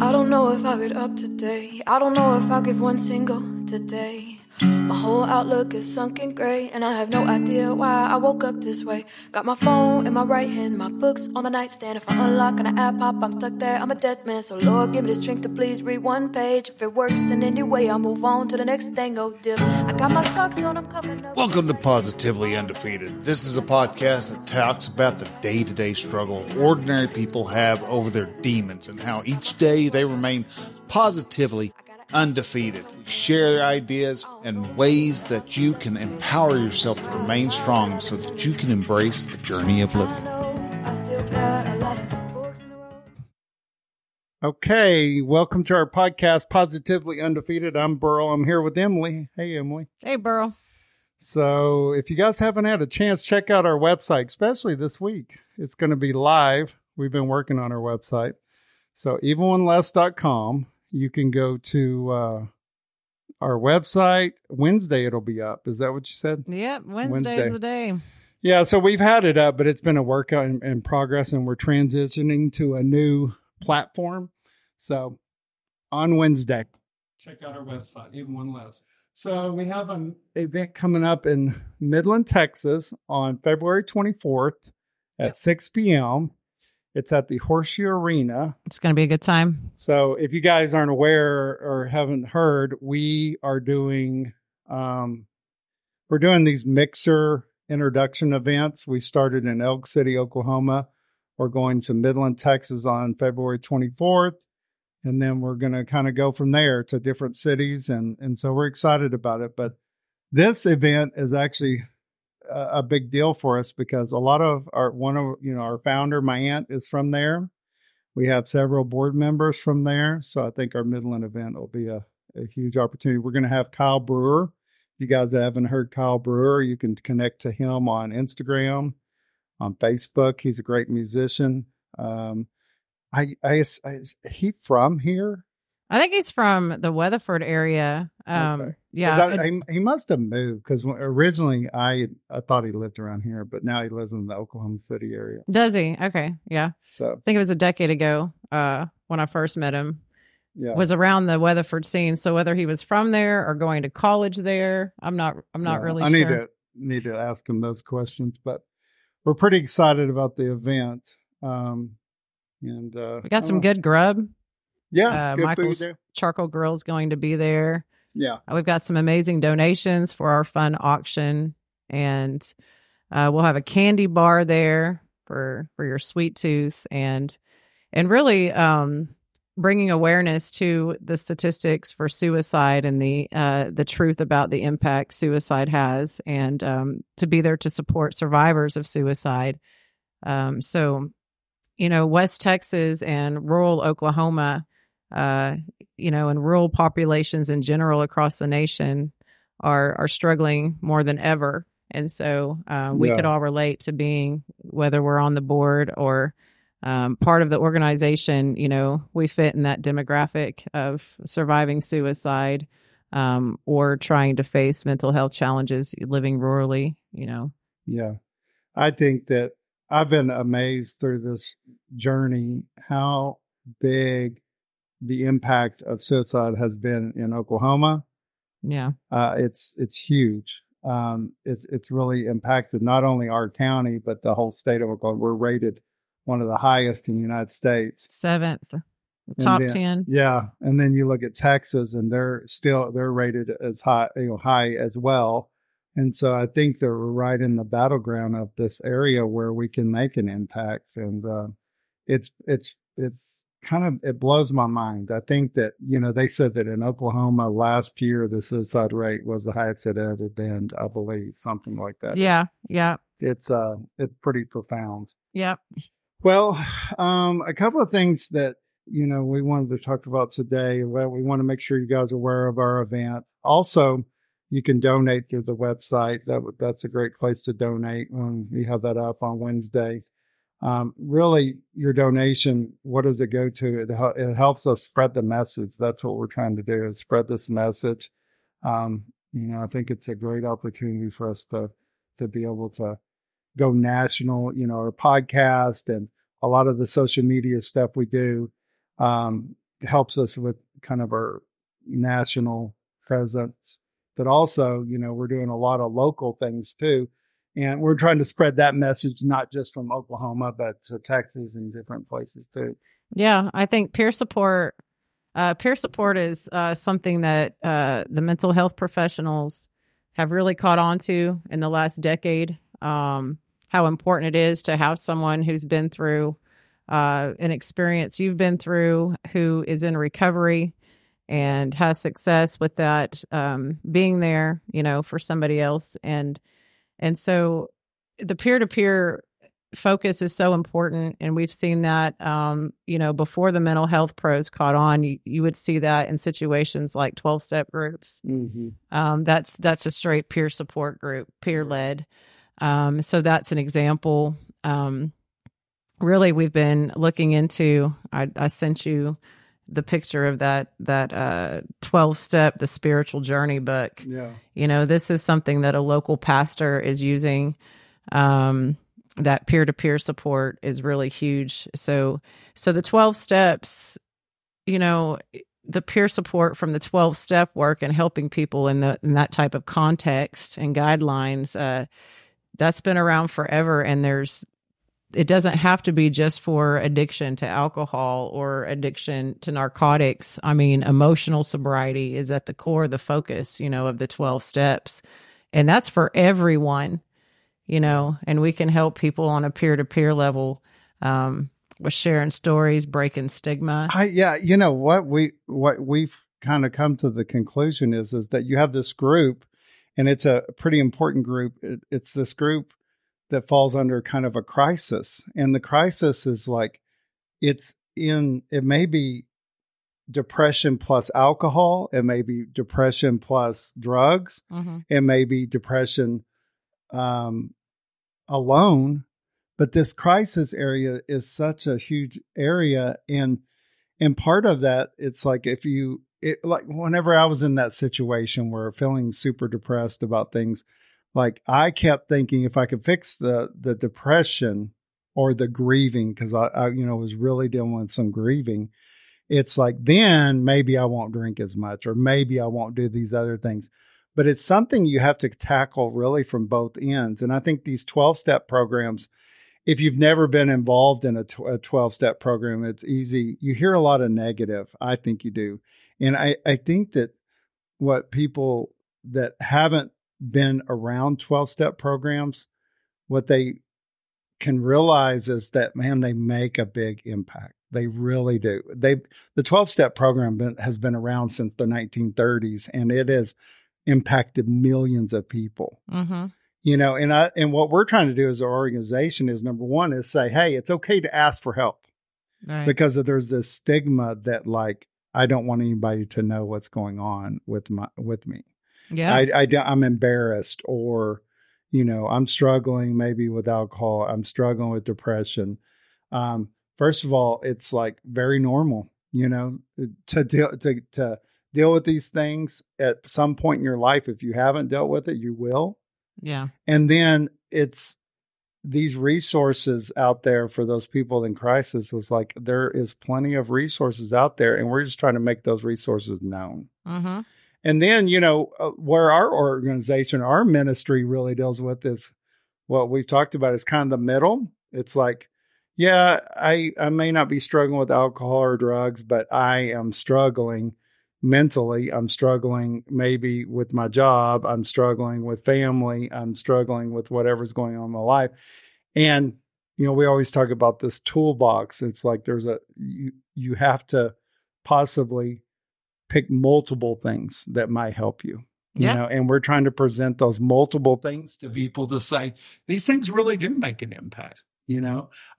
I don't know if I'll get up today. I don't know if I'll give one single today. My whole outlook is sunken gray, and I have no idea why I woke up this way. Got my phone in my right hand, my books on the nightstand. If I unlock and I app pop, I'm stuck there, I'm a dead man. So Lord, give me the strength to please read one page. If it works in any way, I'll move on to the next thing. Oh dear, I got my socks on, I'm covering up. Welcome to Positively Undefeated. This is a podcast that talks about the day-to-day struggle ordinary people have over their demons and how each day they remain positively undefeated. We share ideas and ways that you can empower yourself to remain strong so that you can embrace the journey of living. Okay, welcome to our podcast, Positively Undefeated. I'm Burl. I'm here with Emily. Hey, Emily. Hey, Burl. So if you guys haven't had a chance, check out our website, especially this week. It's going to be live. We've been working on our website. So evilanless.com. You can go to our website. Wednesday it'll be up. Is that what you said? Yep, Wednesday's the day. Yeah, so we've had it up, but it's been a work in progress, and we're transitioning to a new platform. So on Wednesday, check out our website, Even One Less. So we have an event coming up in Midland, Texas on February 24th at 6 p.m. It's at the Horseshoe Arena. It's going to be a good time. So if you guys aren't aware or haven't heard, we are doing, we're doing these mixer introduction events. We started in Elk City, Oklahoma. We're going to Midland, Texas on February 24th. And then we're going to kind of go from there to different cities. And so we're excited about it. But this event is actually a big deal for us because a lot of our founder, my aunt, is from there. We have several board members from there. So I think our Midland event will be a huge opportunity. We're going to have Kyle Brewer. If you guys haven't heard Kyle Brewer, you can connect to him on Instagram, on Facebook. He's a great musician. Is he from here? I think he's from the Weatherford area. Okay. Yeah. He must have moved because originally I thought he lived around here, but now he lives in the Oklahoma City area. Does he? Okay. Yeah. So I think it was a decade ago when I first met him. Yeah. Was around the Weatherford scene. So whether he was from there or going to college there, I'm not really sure. I need to ask him those questions, but we're pretty excited about the event. We got some good grub. Yeah, Michael's Charcoal Grill is going to be there. Yeah. We've got some amazing donations for our fun auction. And we'll have a candy bar there for your sweet tooth. And really bringing awareness to the statistics for suicide and the truth about the impact suicide has. And to be there to support survivors of suicide. So, West Texas and rural Oklahoma, and rural populations in general across the nation are struggling more than ever. And so we could all relate to being, whether we're on the board or part of the organization, we fit in that demographic of surviving suicide or trying to face mental health challenges living rurally, Yeah. I think that I've been amazed through this journey how big the impact of suicide has been in Oklahoma. Yeah. It's huge. It's really impacted not only our county, but the whole state of Oklahoma. We're rated one of the highest in the United States. 7th, top 10. Yeah. And then you look at Texas and they're rated as high as well. And so I think that we're right in the battleground of this area where we can make an impact. And it's kind of, it blows my mind. I think that, they said that in Oklahoma last year, the suicide rate was the highest it ever been, I believe, something like that. Yeah. Yeah. It's pretty profound. Yeah. Well, a couple of things that, we wanted to talk about today. Well, we want to make sure you guys are aware of our event. Also, you can donate through the website. That's a great place to donate when we have that up on Wednesday. Really, your donation, what does it go to? It helps us spread the message. That's what we're trying to do, is spread this message. I think it's a great opportunity for us to be able to go national, our podcast and a lot of the social media stuff we do. helps us with kind of our national presence. But also, we're doing a lot of local things too. And we're trying to spread that message, not just from Oklahoma, but to Texas and different places too. Yeah, I think peer support is something that the mental health professionals have really caught on to in the last decade. How important it is to have someone who's been through an experience you've been through, who is in recovery and has success with that, being there, for somebody else. And so the peer-to-peer focus is so important. And we've seen that, before the mental health pros caught on, you would see that in situations like 12-step groups. Mm-hmm. That's a straight peer support group, peer-led. So that's an example. Really, we've been looking into, I sent you the picture of that 12-step, the spiritual journey book. Yeah. This is something that a local pastor is using. That peer-to-peer support is really huge. So the 12 steps, the peer support from the 12-step work and helping people in that type of context and guidelines, that's been around forever. And it doesn't have to be just for addiction to alcohol or addiction to narcotics. I mean, emotional sobriety is at the core, the focus, of the 12 steps. And that's for everyone, and we can help people on a peer-to-peer level, with sharing stories, breaking stigma. What we've kind of come to the conclusion is that you have this group, and it's a pretty important group. It's this group that falls under kind of a crisis. And the crisis is like, it may be depression plus alcohol. It may be depression plus drugs. Mm-hmm. It may be depression alone. But this crisis area is such a huge area. And part of that, it's like like whenever I was in that situation where feeling super depressed about things, like I kept thinking if I could fix the depression or the grieving, because I was really dealing with some grieving, it's like then maybe I won't drink as much, or maybe I won't do these other things. But it's something you have to tackle really from both ends. And I think these 12-step programs, if you've never been involved in a 12-step program, it's easy. You hear a lot of negative. I think you do. And I think that what people that haven't been around 12-step programs, what they can realize is that, man, they make a big impact. They really do. The 12-step program has been around since the 1930s, and it has impacted millions of people. Mm-hmm. And what we're trying to do as an organization is, number one, is say, hey, it's okay to ask for help. Right. Because there's this stigma that, like, I don't want anybody to know what's going on with me. Yeah. I'm embarrassed, or, I'm struggling maybe with alcohol. I'm struggling with depression. First of all, it's like very normal, to deal with these things at some point in your life. If you haven't dealt with it, you will. Yeah. And then it's these resources out there for those people in crisis. Is like, there is plenty of resources out there, and we're just trying to make those resources known. Mm-hmm. And then, where our organization, our ministry really deals with is what we've talked about is kind of the middle. It's like, yeah, I may not be struggling with alcohol or drugs, but I am struggling mentally. I'm struggling maybe with my job. I'm struggling with family. I'm struggling with whatever's going on in my life. And, we always talk about this toolbox. It's like you have to possibly pick multiple things that might help you. And we're trying to present those multiple things to people to say, these things really do make an impact.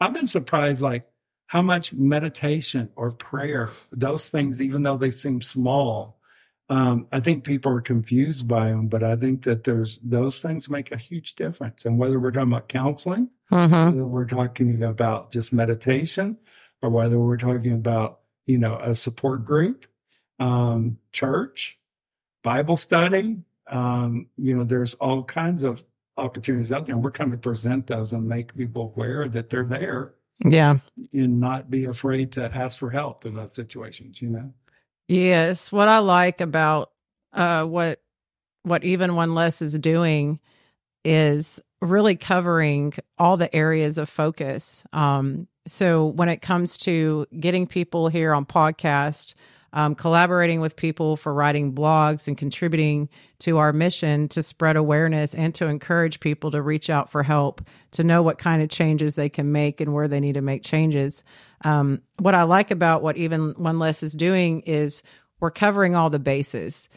I've been surprised, like, how much meditation or prayer, those things, even though they seem small, I think people are confused by them, but I think that those things make a huge difference. And whether we're talking about counseling, Mm-hmm. whether we're talking about just meditation, or whether we're talking about, a support group, church, Bible study, there's all kinds of opportunities out there. And we're trying to present those and make people aware that they're there. Yeah. and not be afraid to ask for help in those situations, Yes. What I like about what Even One Less is doing is really covering all the areas of focus. So when it comes to getting people here on podcast, collaborating with people for writing blogs and contributing to our mission to spread awareness and to encourage people to reach out for help, to know what kind of changes they can make and where they need to make changes. What I like about what Even One Less is doing is we're covering all the bases.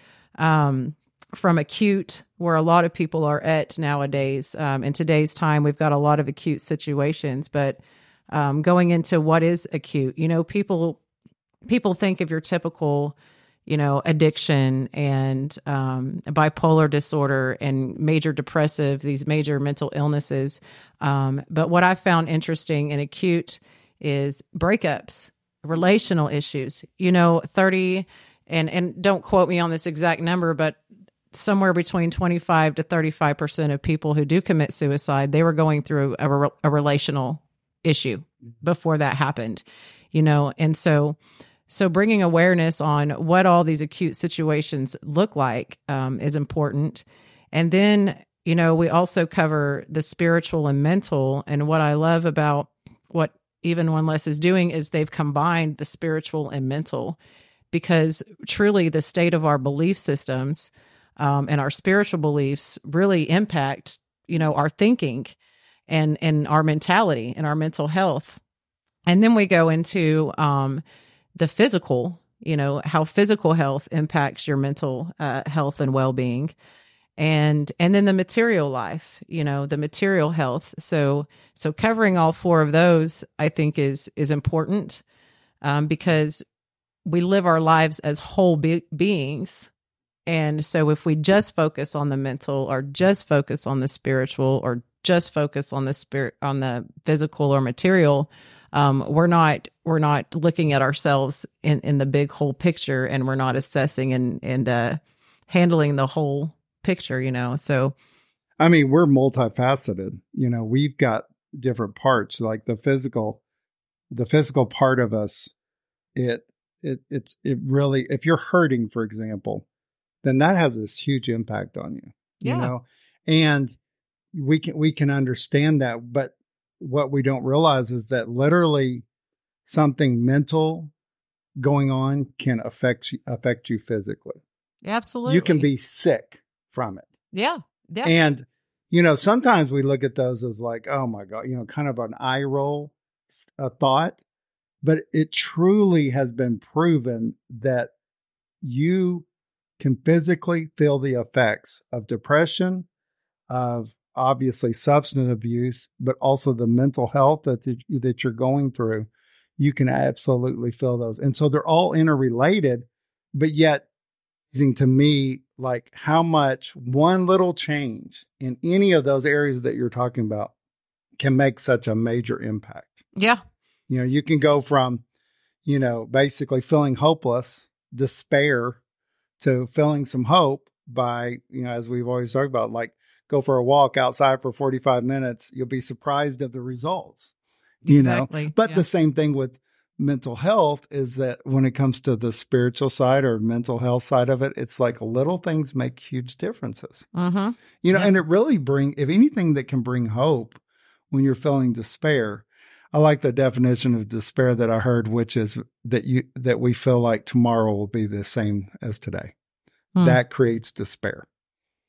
From acute, where a lot of people are at nowadays. In today's time, we've got a lot of acute situations, but going into what is acute, people think of your typical, addiction and bipolar disorder and major depressive, these major mental illnesses. But what I found interesting in acute is breakups, relational issues, 30, and don't quote me on this exact number, but somewhere between 25 to 35% of people who do commit suicide, they were going through a relational issue before that happened, and so bringing awareness on what all these acute situations look like is important. And then, we also cover the spiritual and mental. And what I love about what Even One Less is doing is they've combined the spiritual and mental, because truly the state of our belief systems and our spiritual beliefs really impact, our thinking and our mentality and our mental health. And then we go into the physical, how physical health impacts your mental health and well-being. And then the material life, the material health. So covering all four of those, I think is important because we live our lives as whole beings. And so if we just focus on the mental or just focus on the spiritual or just focus on the physical or material, we're not looking at ourselves in the big whole picture, and we're not assessing and handling the whole picture, So, I mean, we're multifaceted. We've got different parts, like the physical part of us. It really, if you're hurting, for example, then that has this huge impact on you, and we can understand that. But what we don't realize is that literally something mental going on can affect you physically. Absolutely. You can be sick from it. Yeah. Yeah. And, sometimes we look at those as like, oh my God, kind of an eye roll thought, but it truly has been proven that you can physically feel the effects of depression, of obviously substance abuse, but also the mental health that you're going through. You can absolutely feel those. And so they're all interrelated, but yet to me, like how much one little change in any of those areas that you're talking about can make such a major impact. Yeah. You can go from, basically feeling hopeless, despair, to feeling some hope by, as we've always talked about, like go for a walk outside for 45 minutes. You'll be surprised of the results, Exactly. But the same thing with mental health is that when it comes to the spiritual side or mental health side of it, it's like little things make huge differences, Mm-hmm. And it really if anything that can bring hope when you're feeling despair. I like the definition of despair that I heard, which is that we feel like tomorrow will be the same as today. That creates despair.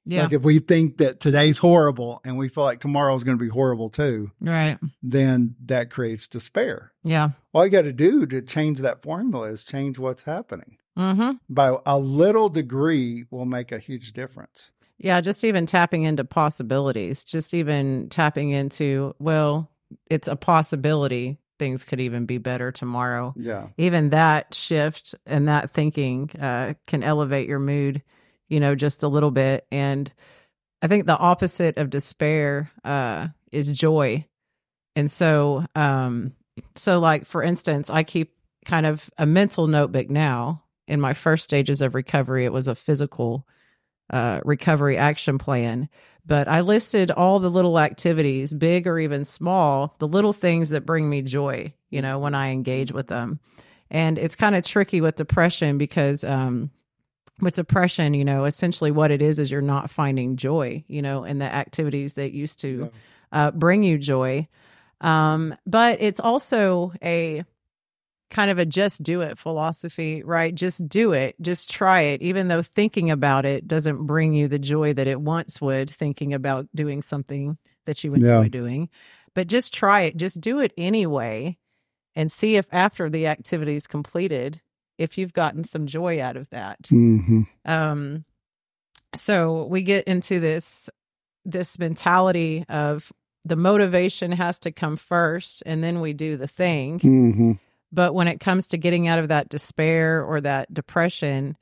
Yeah. Like if we think that today's horrible and we feel like tomorrow is going to be horrible too, right, then that creates despair. Yeah. All you got to do to change that formula is change what's happening. Mm-hmm. By a little degree will make a huge difference. Yeah, just even tapping into possibilities, just even tapping into, well, it's a possibility things could even be better tomorrow. Yeah. Even that shift and that thinking can elevate your mood, just a little bit. And I think the opposite of despair is joy. And so like, for instance, I keep kind of a mental notebook now. In my first stages of recovery, it was a physical recovery action plan. But I listed all the little activities, big or even small, the little things that bring me joy, you know, when I engage with them. And it's kind of tricky with depression because with depression, you know, essentially what it is you're not finding joy, you know, in the activities that used to bring you joy. But it's also a kind of a just do it philosophy, right? Just do it, just try it, even though thinking about it doesn't bring you the joy that it once would, thinking about doing something that you enjoy doing. But just try it, just do it anyway, and see if after the activity is completed, if you've gotten some joy out of that. Mm-hmm. So we get into this mentality of the motivation has to come first, and then we do the thing. Mm-hmm. But when it comes to getting out of that despair or that depression,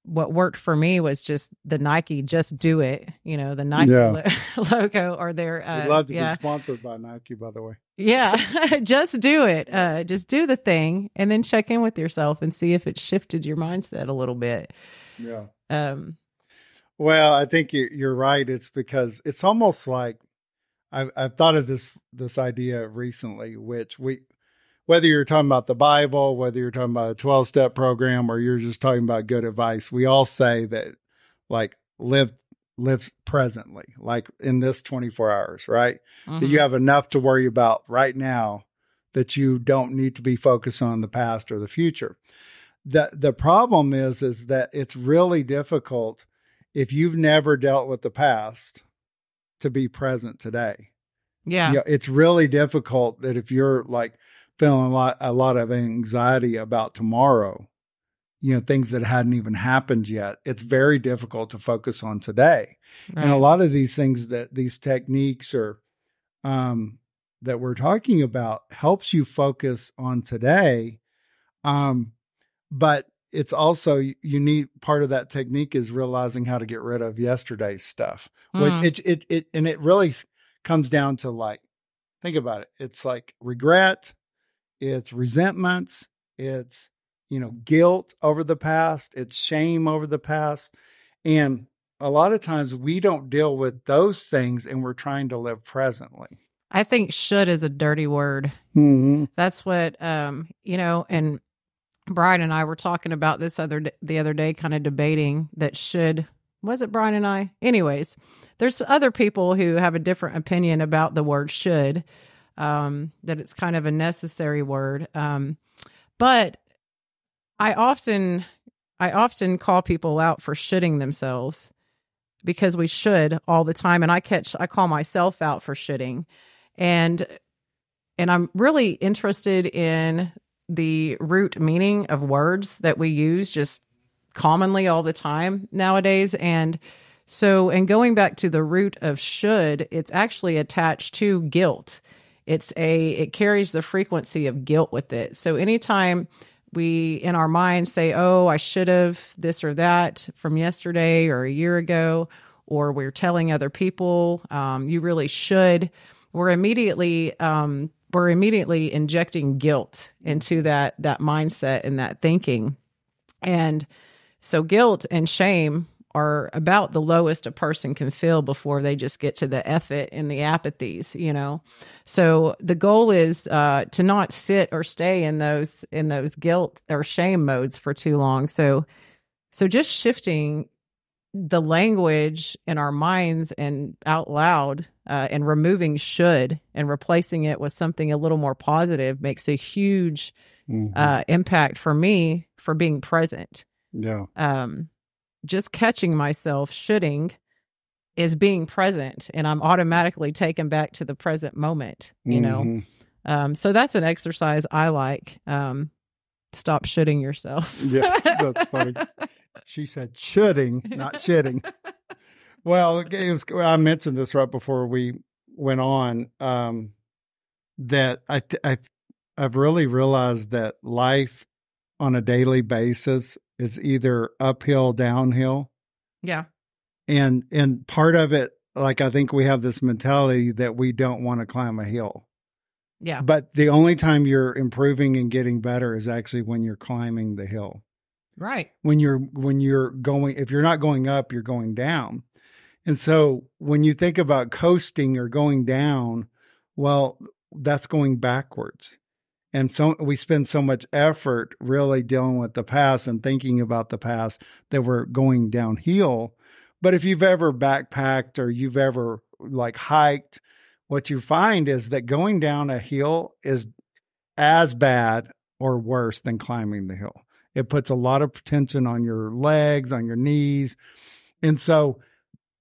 what worked for me was just the Nike "Just Do It," you know, the Nike logo, or their. We'd love to be sponsored by Nike, by the way. Yeah, just do it. Just do the thing, and then check in with yourself and see if it shifted your mindset a little bit. Yeah. Well, I think you're right. It's because it's almost like I've thought of this idea recently, which whether you're talking about the Bible, whether you're talking about a 12-step program, or you're just talking about good advice, we all say that, like, live presently, like in this 24 hours, right? Mm-hmm. That you have enough to worry about right now, that you don't need to be focused on the past or the future. The problem is that it's really difficult if you've never dealt with the past to be present today. Yeah. You know, it's really difficult that if you're like feeling a lot of anxiety about tomorrow, you know, things that hadn't even happened yet, it's very difficult to focus on today. Right. And a lot of these things, that these techniques are that we're talking about, helps you focus on today. But it's also, you need, part of that technique is realizing how to get rid of yesterday's stuff. Which it really comes down to, like, think about it. It's like regret, it's resentments, it's, you know, guilt over the past, it's shame over the past. And a lot of times we don't deal with those things, and we're trying to live presently. I think should is a dirty word. Mm-hmm. That's what, you know, and Brian and I were talking about this the other day, kind of debating that should, was it Brian and I? Anyways, there's other people who have a different opinion about the word should, that it's kind of a necessary word. But I often call people out for shoulding themselves, because we should all the time. And I call myself out for shoulding. And I'm really interested in the root meaning of words that we use just commonly all the time nowadays. And so, and going back to the root of should, it's actually attached to guilt. It carries the frequency of guilt with it. So anytime we in our mind say, oh, I should have this or that from yesterday or a year ago, or we're telling other people, you really should, we're immediately injecting guilt into that mindset and that thinking. And so guilt and shame are about the lowest a person can feel before they just get to the effort and the apathies, you know? So the goal is to not sit or stay in those guilt or shame modes for too long. So just shifting the language in our minds and out loud, and removing should and replacing it with something a little more positive makes a huge impact for me for being present. Yeah. Just catching myself shoulding is being present, and I'm automatically taken back to the present moment, you know? So that's an exercise I like. Stop shitting yourself. Yeah, that's funny. She said shoulding, not shitting. Well, I mentioned this right before we went on, that I've really realized that life on a daily basis is either uphill, downhill. Yeah. And part of it, like, I think we have this mentality that we don't want to climb a hill. Yeah. But the only time you're improving and getting better is actually when you're climbing the hill. Right. When you're going, if you're not going up, you're going down. And so when you think about coasting or going down, well, that's going backwards. And so we spend so much effort really dealing with the past and thinking about the past that we're going downhill. But if you've ever backpacked or you've ever like hiked, what you find is that going down a hill is as bad or worse than climbing the hill. It puts a lot of tension on your legs, on your knees. And so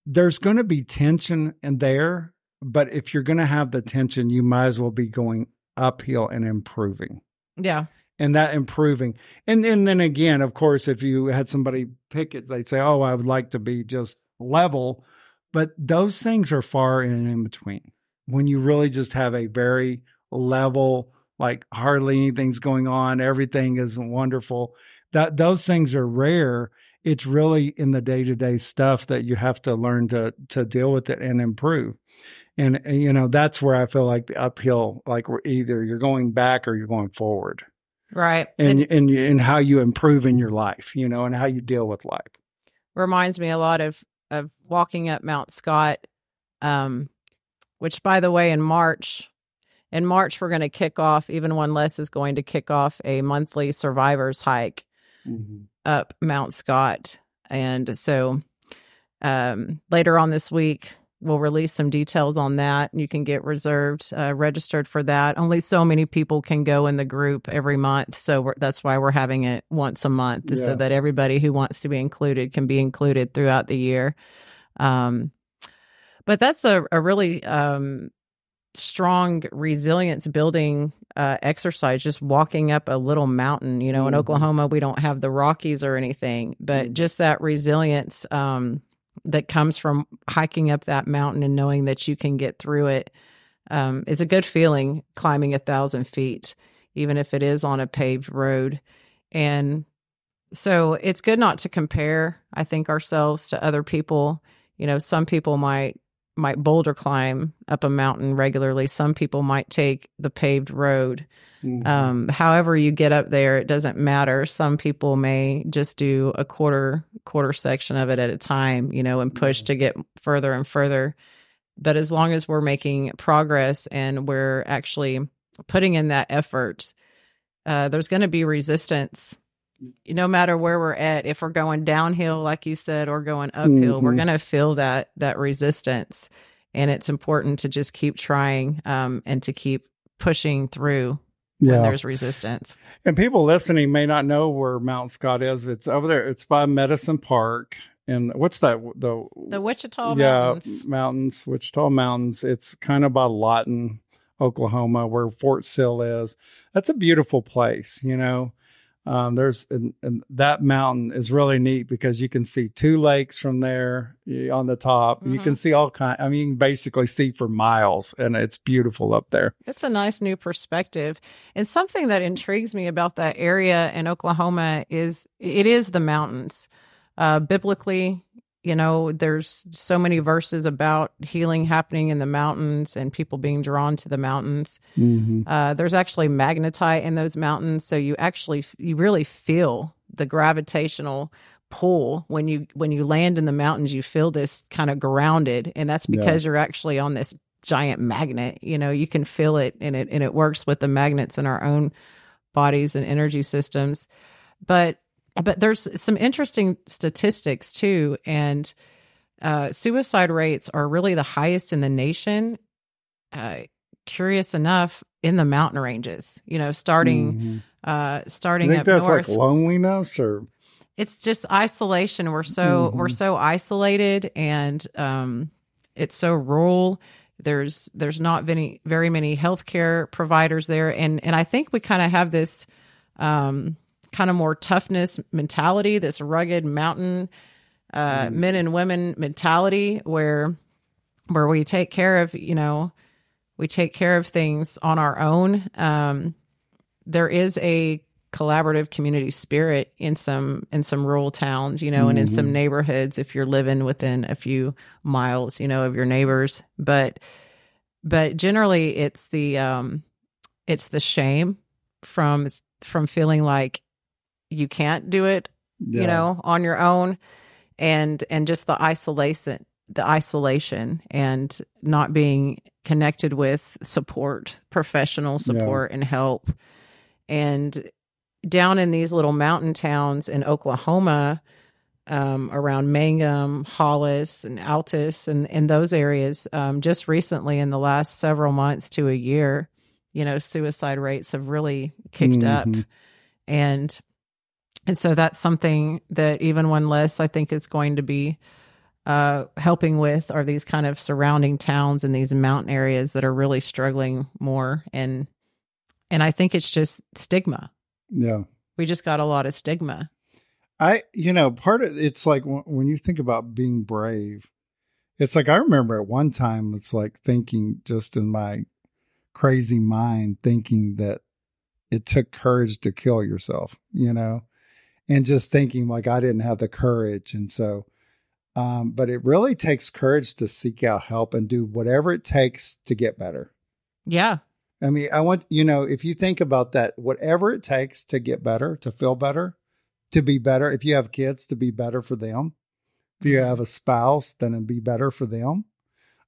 there's going to be tension in there. But if you're going to have the tension, you might as well be going uphill and improving. Yeah. And that improving. And then again, of course, if you had somebody pick it, they'd say, oh, I would like to be just level. But those things are far and in between. When you really just have a very level, like hardly anything's going on, everything is wonderful, that those things are rare. It's really in the day-to-day stuff that you have to learn to deal with it and improve. And, you know, that's where I feel like the uphill, like either you're going back or you're going forward. Right. And how you improve in your life, you know, and how you deal with life. Reminds me a lot of walking up Mount Scott, which, by the way, in March, we're going to kick off, even One Less is going to kick off a monthly survivors hike up Mount Scott. And so later on this week, we'll release some details on that. You can get registered for that. Only so many people can go in the group every month. So that's why we're having it once a month, so that everybody who wants to be included can be included throughout the year. But that's a really strong resilience building exercise, just walking up a little mountain. You know, in Oklahoma, we don't have the Rockies or anything, but just that resilience that comes from hiking up that mountain and knowing that you can get through it is a good feeling, climbing 1,000 feet, even if it is on a paved road. And so it's good not to compare, I think, ourselves to other people. You know, some people might boulder climb up a mountain regularly. Some people might take the paved road. However you get up there, it doesn't matter. Some people may just do a quarter section of it at a time, you know, and push to get further and further. But as long as we're making progress and we're actually putting in that effort, there's going to be resistance. No matter where we're at, if we're going downhill, like you said, or going uphill, we're going to feel that resistance. And it's important to just keep trying and to keep pushing through when there's resistance. And people listening may not know where Mount Scott is. It's over there. It's by Medicine Park. And what's that? The Wichita Mountains. Wichita Mountains. It's kind of by Lawton, Oklahoma, where Fort Sill is. That's a beautiful place, you know. And that mountain is really neat because you can see 2 lakes from there on the top. You can see all kinds. I mean, you can basically see for miles, and it's beautiful up there. It's a nice new perspective. And something that intrigues me about that area in Oklahoma is the mountains. Biblically, you know, there's so many verses about healing happening in the mountains and people being drawn to the mountains. There's actually magnetite in those mountains. So you really feel the gravitational pull when you land in the mountains. You feel this kind of grounded, and that's because you're actually on this giant magnet. You know, you can feel it, and it works with the magnets in our own bodies and energy systems. But there's some interesting statistics too, and suicide rates are really the highest in the nation. Curious enough, in the mountain ranges, you know, starting up north. That's like loneliness, or it's just isolation. We're so isolated, and it's so rural. There's not very many healthcare providers there, and I think we kind of have this kind of more toughness mentality, this rugged mountain men and women mentality where we take care of, you know, we take care of things on our own. There is a collaborative community spirit in some rural towns, you know, and in some neighborhoods if you're living within a few miles, you know, of your neighbors. But generally it's the shame from feeling like you can't do it, you know, on your own, and just the the isolation and not being connected with support, professional support and help. And down in these little mountain towns in Oklahoma, around Mangum, Hollis, and Altus, and in those areas, just recently in the last several months to a year, suicide rates have really kicked up. And so that's something that even when Les, I think, is going to be helping with, are these kind of surrounding towns and these mountain areas that are really struggling more. And I think it's just stigma. Yeah. We just got a lot of stigma. Part of it's like when you think about being brave, it's like, I remember at one time, it's like thinking just in my crazy mind, thinking that it took courage to kill yourself, and just thinking like I didn't have the courage. And so, but it really takes courage to seek out help and do whatever it takes to get better. Yeah. I mean, if you think about that, whatever it takes to get better, to feel better, to be better. If you have kids, to be better for them. If you have a spouse, then it'd be better for them.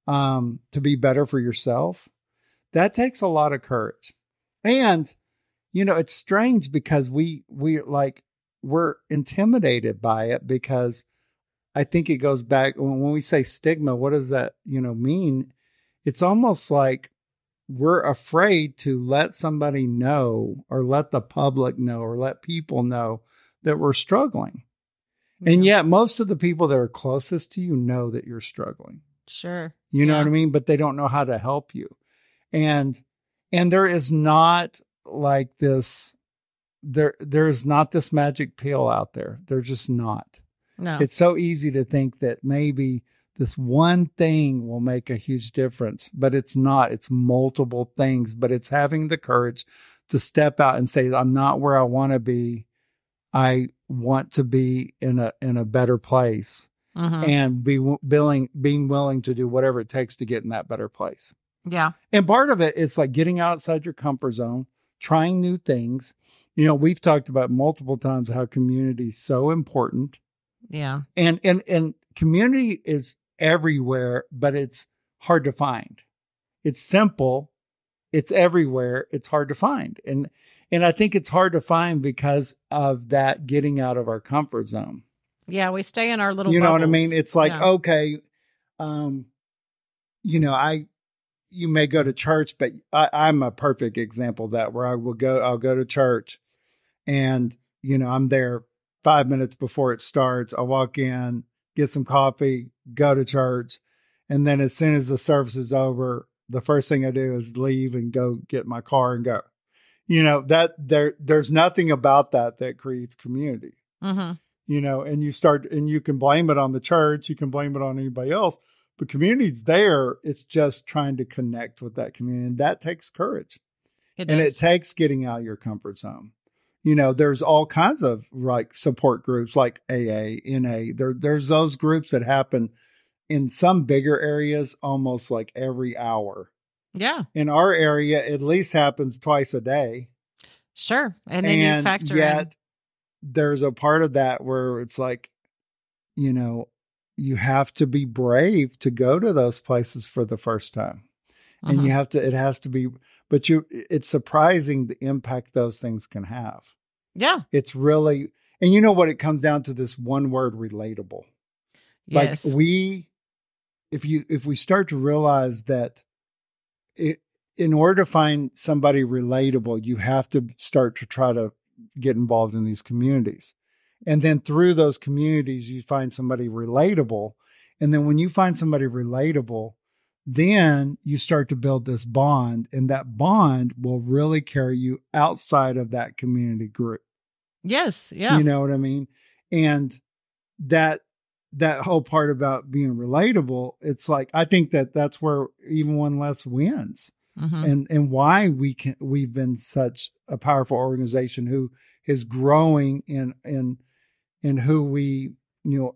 To be better for yourself. That takes a lot of courage. And, it's strange because we're intimidated by it, because I think it goes back when we say stigma, what does that, mean? It's almost like we're afraid to let somebody know, or let the public know, or let people know that we're struggling. Yeah. And yet most of the people that are closest to you know that you're struggling. Sure. You know what I mean? But they don't know how to help you. And there is not like this, there's not this magic pill out there. There's just not. No. It's so easy to think that maybe this one thing will make a huge difference, but it's not. It's multiple things, but it's having the courage to step out and say, I'm not where I want to be. I want to be in a better place, and being willing to do whatever it takes to get in that better place. Yeah. And part of it, it's like getting outside your comfort zone, trying new things. We've talked about multiple times how community is so important. Yeah. And community is everywhere, but it's hard to find. It's simple. It's everywhere. It's hard to find. And I think it's hard to find because of that getting out of our comfort zone. Yeah, we stay in our little You know bubbles. what I mean? It's like, okay, you may go to church, but I'm a perfect example of that, where I'll go to church and, I'm there 5 minutes before it starts. I walk in, get some coffee, go to church. And then as soon as the service is over, the first thing I do is leave and go get my car and go. That there's nothing about that creates community, and you can blame it on the church. You can blame it on anybody else, but community's there. It's just trying to connect with that community. And that takes courage. It takes getting out of your comfort zone. There's all kinds of like support groups like AA, NA. There's those groups that happen in some bigger areas, almost like every hour. Yeah. In our area, at least happens twice a day. Sure. And then you factor in. There's a part of that where it's like, you have to be brave to go to those places for the first time. And it has to be, but it's surprising the impact those things can have. Yeah. It's really, and you know what? It comes down to this one word, relatable. Yes. Like if we start to realize that in order to find somebody relatable, you have to start to try to get involved in these communities. And then through those communities, you find somebody relatable. And then when you find somebody relatable, then you start to build this bond, and that bond will really carry you outside of that community group. Yes. Yeah. You know what I mean? And that whole part about being relatable, it's like, I think that's where even one less wins. And why we've been such a powerful organization who is growing in who we,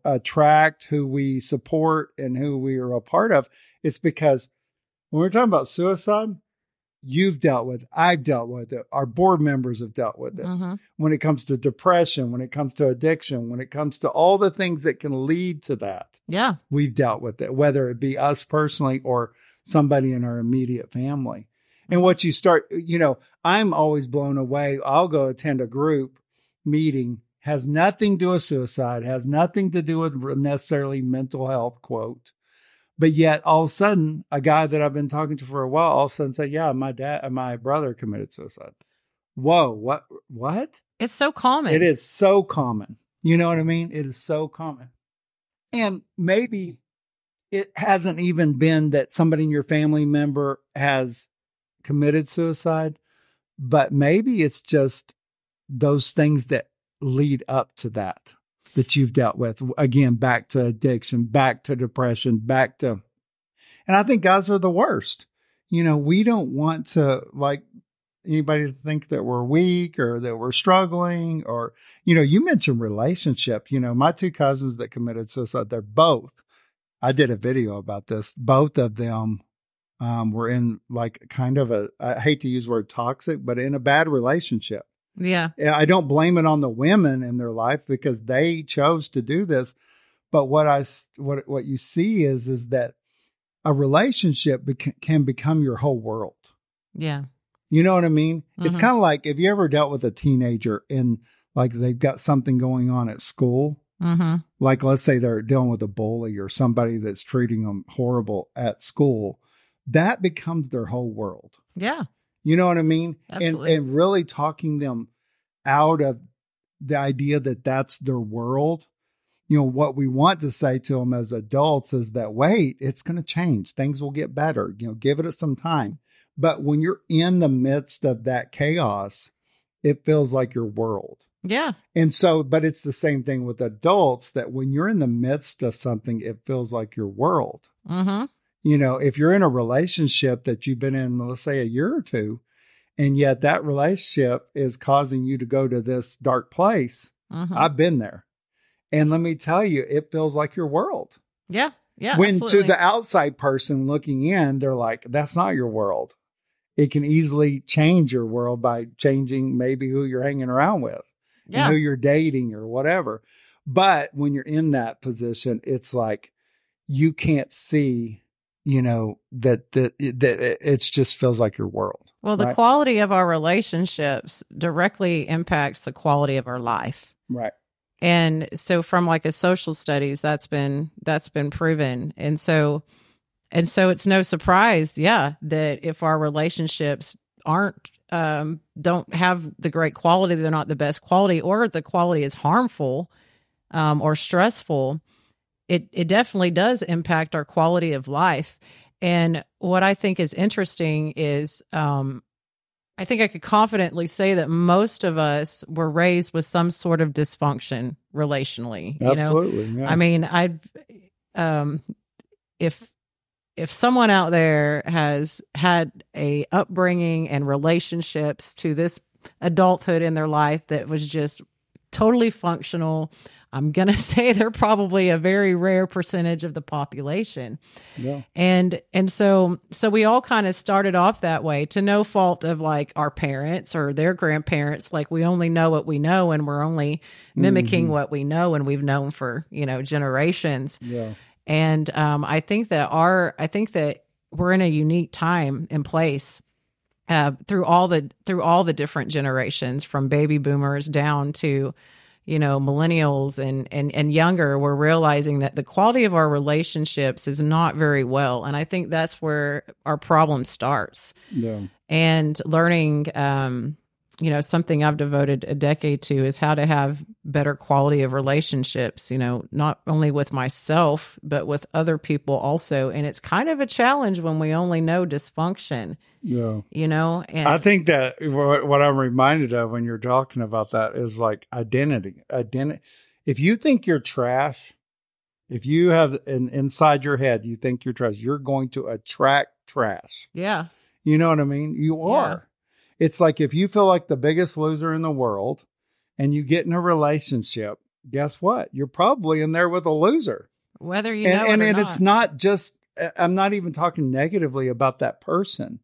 attract, who we support, and who we are a part of. It's because when we're talking about suicide, you've dealt with, I've dealt with it, our board members have dealt with it. Mm-hmm. When it comes to depression, when it comes to addiction, when it comes to all the things that can lead to that, Yeah. we've dealt with it, whether it be us personally or somebody in our immediate family. And what you start, I'm always blown away. I'll go attend a group meeting, has nothing to do with suicide, has nothing to do with necessarily mental health, quote. But yet all of a sudden, a guy that I've been talking to for a while, all of a sudden say, yeah, my brother committed suicide. Whoa, what? It's so common. It is so common. You know what I mean? It is so common. And maybe it hasn't even been that somebody in your family member has committed suicide, but maybe it's just those things that lead up to that you've dealt with. Again, back to addiction, back to depression, and I think guys are the worst. We don't want to anybody to think that we're weak or that we're struggling or, you mentioned relationship. My two cousins that committed suicide, I did a video about this. Both of them were in kind of I hate to use the word toxic, but in a bad relationship. Yeah. I don't blame it on the women in their life because they chose to do this. But what you see is that a relationship can become your whole world. Yeah. You know what I mean? Mm-hmm. It's kind of like, if you ever dealt with a teenager and they've got something going on at school, mm-hmm. Let's say they're dealing with a bully or somebody that's treating them horrible at school, that becomes their whole world. Yeah. You know what I mean? Absolutely. And really talking them out of the idea that that's their world. What we want to say to them as adults is that, wait, it's going to change. Things will get better. Give it some time. But when you're in the midst of that chaos, it feels like your world. Yeah. And so, but it's the same thing with adults, that when you're in the midst of something, it feels like your world. Mm-hmm. If you're in a relationship that you've been in, let's say a year or two, and yet that relationship is causing you to go to this dark place. Mm-hmm. I've been there. And let me tell you, it feels like your world. Yeah. Yeah. When absolutely. to the outside person looking in, they're like, that's not your world. It can easily change your world by changing maybe who you're hanging around with, and who you're dating or whatever. But when you're in that position, it's like you can't see, that it just feels like your world. Well, the quality of our relationships directly impacts the quality of our life. Right. And so from a social studies, that's been proven. And so it's no surprise, that if our relationships don't have the great quality, they're not the best quality, or the quality is harmful or stressful, it definitely does impact our quality of life. And what I think is interesting is I think I could confidently say that most of us were raised with some sort of dysfunction relationally. Absolutely. Yeah. I mean, if someone out there has had a upbringing and relationships to this adulthood in their life that was just totally functional, I'm going to say they're probably a very rare percentage of the population. Yeah. And so we all kind of started off that way, to no fault of our parents or their grandparents. We only know what we know, and we're only mimicking what we know and we've known for, generations. Yeah. And I think that we're in a unique time and place through all the different generations, from baby boomers down to millennials and younger. We're realizing that the quality of our relationships is not very well. And I think that's where our problem starts. Yeah. And learning, something I've devoted a decade to is how to have better quality of relationships, not only with myself, but with other people also. And it's kind of a challenge when we only know dysfunction. Yeah. And I think that what I'm reminded of when you're talking about that is identity. If you think you're trash, if you have inside your head, you think you're trash, you're going to attract trash. Yeah. You know what I mean? You are. Yeah. It's like if you feel like the biggest loser in the world and you get in a relationship, guess what? You're probably in there with a loser. Whether you know it or and not. It's not just, I'm not even talking negatively about that person,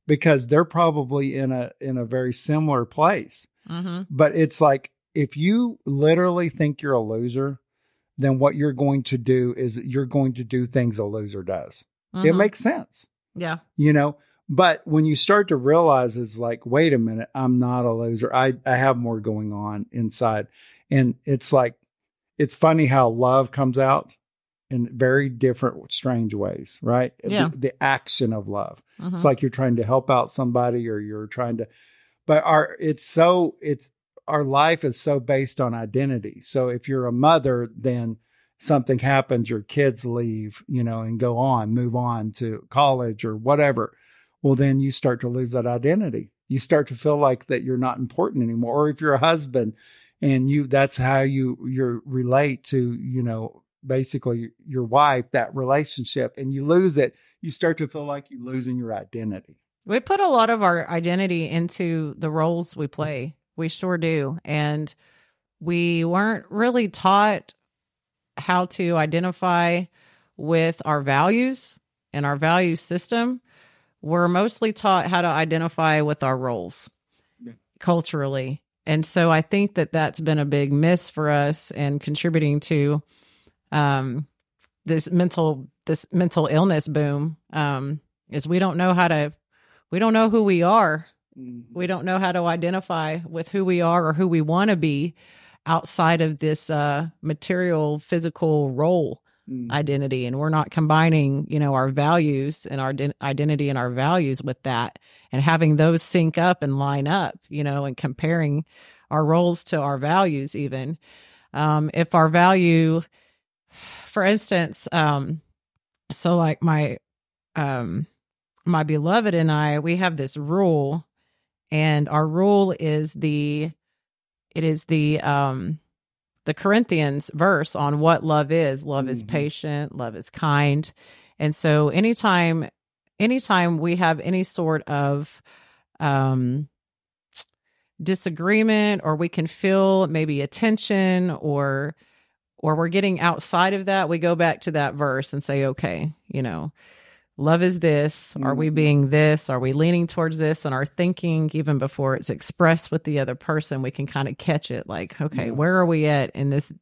because they're probably in a very similar place. Mm-hmm. But it's like, if you literally think you're a loser, then what you're going to do is you're going to do things a loser does. Mm-hmm. It makes sense. Yeah. You know, but when you start to realize, it's like, wait a minute, I'm not a loser. I have more going on inside. And it's like, it's funny how love comes out in very different, strange ways, right? Yeah. The action of love. Mm-hmm. It's like you're trying to help out somebody, or you're trying to, but our life is so based on identity. So if you're a mother, then something happens, your kids leave, and move on to college or whatever. Well, then you start to lose that identity. You start to feel like that you're not important anymore. Or if you're a husband and that's how you relate to, basically your wife, that relationship, and you lose it, you start to feel like you're losing your identity. We put a lot of our identity into the roles we play. We sure do. And we weren't really taught how to identify with our values and our value system. We're mostly taught how to identify with our roles culturally. And so I think that that's been a big miss for us, and contributing to this mental illness boom, is we don't know who we are. We don't know how to identify with who we are or who we want to be outside of this material, physical role identity. And we're not combining, our values and our identity and our values with that, and having those sync up and line up, and comparing our roles to our values even. If our value, for instance, so like my beloved and I, we have this rule, and our rule is the Corinthians verse on what love is. Love is patient, love is kind. And so anytime we have any sort of disagreement, or we can feel maybe a tension, or we're getting outside of that, we go back to that verse and say, okay, love is this. Are we being this? Are we leaning towards this? And our thinking, even before it's expressed with the other person, we can kind of catch it. Like, okay, where are we at in this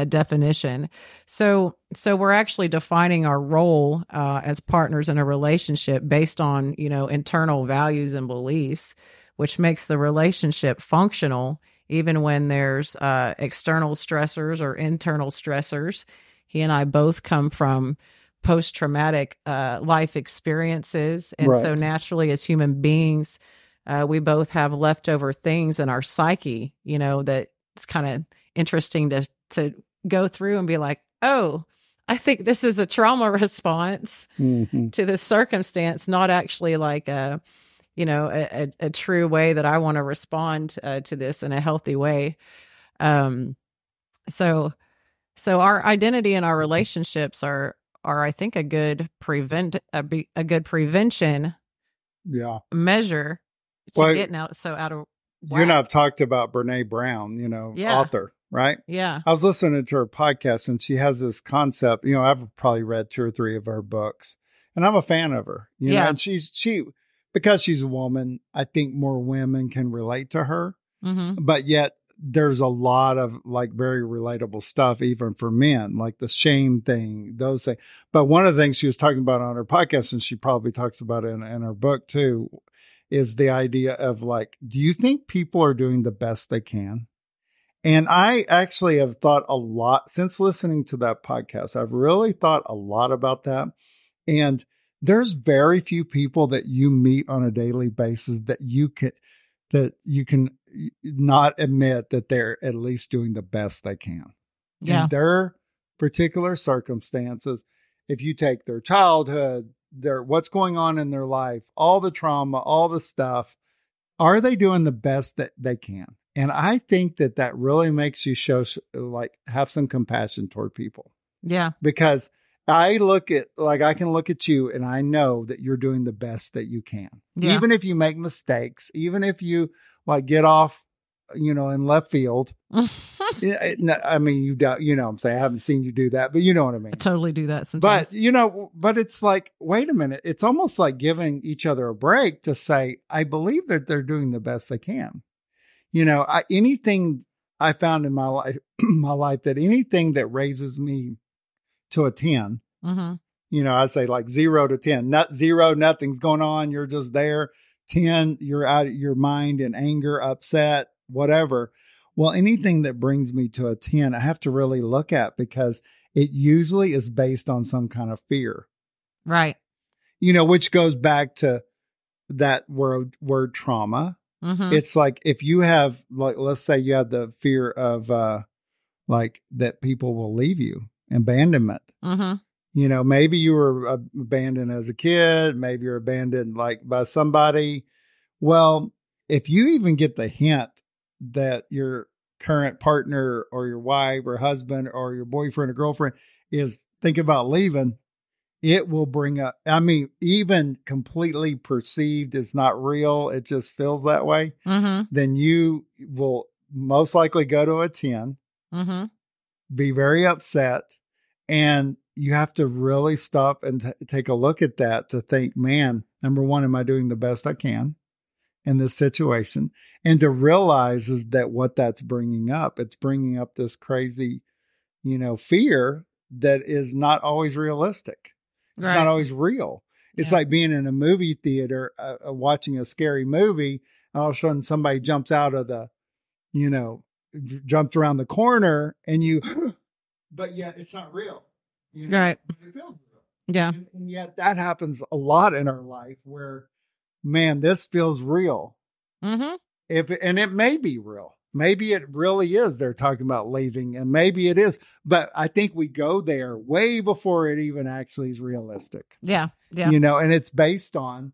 definition? So we're actually defining our role as partners in a relationship based on, internal values and beliefs, which makes the relationship functional, even when there's external stressors or internal stressors. He and I both come from post-traumatic life experiences. And so naturally, as human beings, we both have leftover things in our psyche, that it's kind of interesting to go through and be like, oh, I think this is a trauma response to this circumstance, not actually like a true way that I want to respond to this in a healthy way. So our identity and our relationships are I think a good prevention measure to getting out of whack. You and I've talked about Brene Brown, author, right? Yeah. I was listening to her podcast, and she has this concept, I've probably read 2 or 3 of her books, and I'm a fan of her, know, and she because she's a woman, I think more women can relate to her, but yet there's a lot of like very relatable stuff, even for men, like the shame thing, those things. But one of the things she was talking about on her podcast, and she probably talks about it in her book too, is the idea of like, do you think people are doing the best they can? And I actually have thought a lot since listening to that podcast. I've really thought a lot about that. And there's very few people that you meet on a daily basis that you can not admit that they're at least doing the best they can. Yeah. In their particular circumstances, if you take their childhood, what's going on in their life, all the trauma, all the stuff, are they doing the best that they can? And I think that really makes you have some compassion toward people. Yeah. Because I can look at you and I know that you're doing the best that you can. Yeah. Even if you make mistakes, even if you get off in left field. I mean, you don't, what I'm saying, I haven't seen you do that, but you know what I mean. I totally do that sometimes. But it's like, wait a minute. It's almost like giving each other a break to say, I believe that they're doing the best they can. Anything I found in my life, that anything that raises me to a 10, I say like 0 to 10, not 0, nothing's going on. You're just there. 10, you're out of your mind in anger, upset, whatever. Well, anything that brings me to a 10, I have to really look at, because it usually is based on some kind of fear. Right. Which goes back to that word trauma. It's like, if you have, like, let's say you have the fear of, like, that people will leave you, abandonment. Maybe you were abandoned as a kid. Maybe you're abandoned like by somebody. Well, if you even get the hint that your current partner or your wife or husband or your boyfriend or girlfriend is thinking about leaving, it will bring up, even completely perceived, it's not real, it just feels that way, then you will most likely go to a 10, be very upset, and you have to really stop and take a look at that to think, man, number one, am I doing the best I can in this situation? And to realize is that what that's bringing up, it's bringing up this crazy, fear that is not always realistic. It's not always real. It's like being in a movie theater, watching a scary movie, and all of a sudden somebody jumps out of the, jumps around the corner, and you, but yet it's not real. Right. It feels real. Yeah. And yet that happens a lot in our life where, man, this feels real. And it may be real. Maybe it really is. They're talking about leaving, and maybe it is. But I think we go there way before it even actually is realistic. Yeah. Yeah. And it's based on,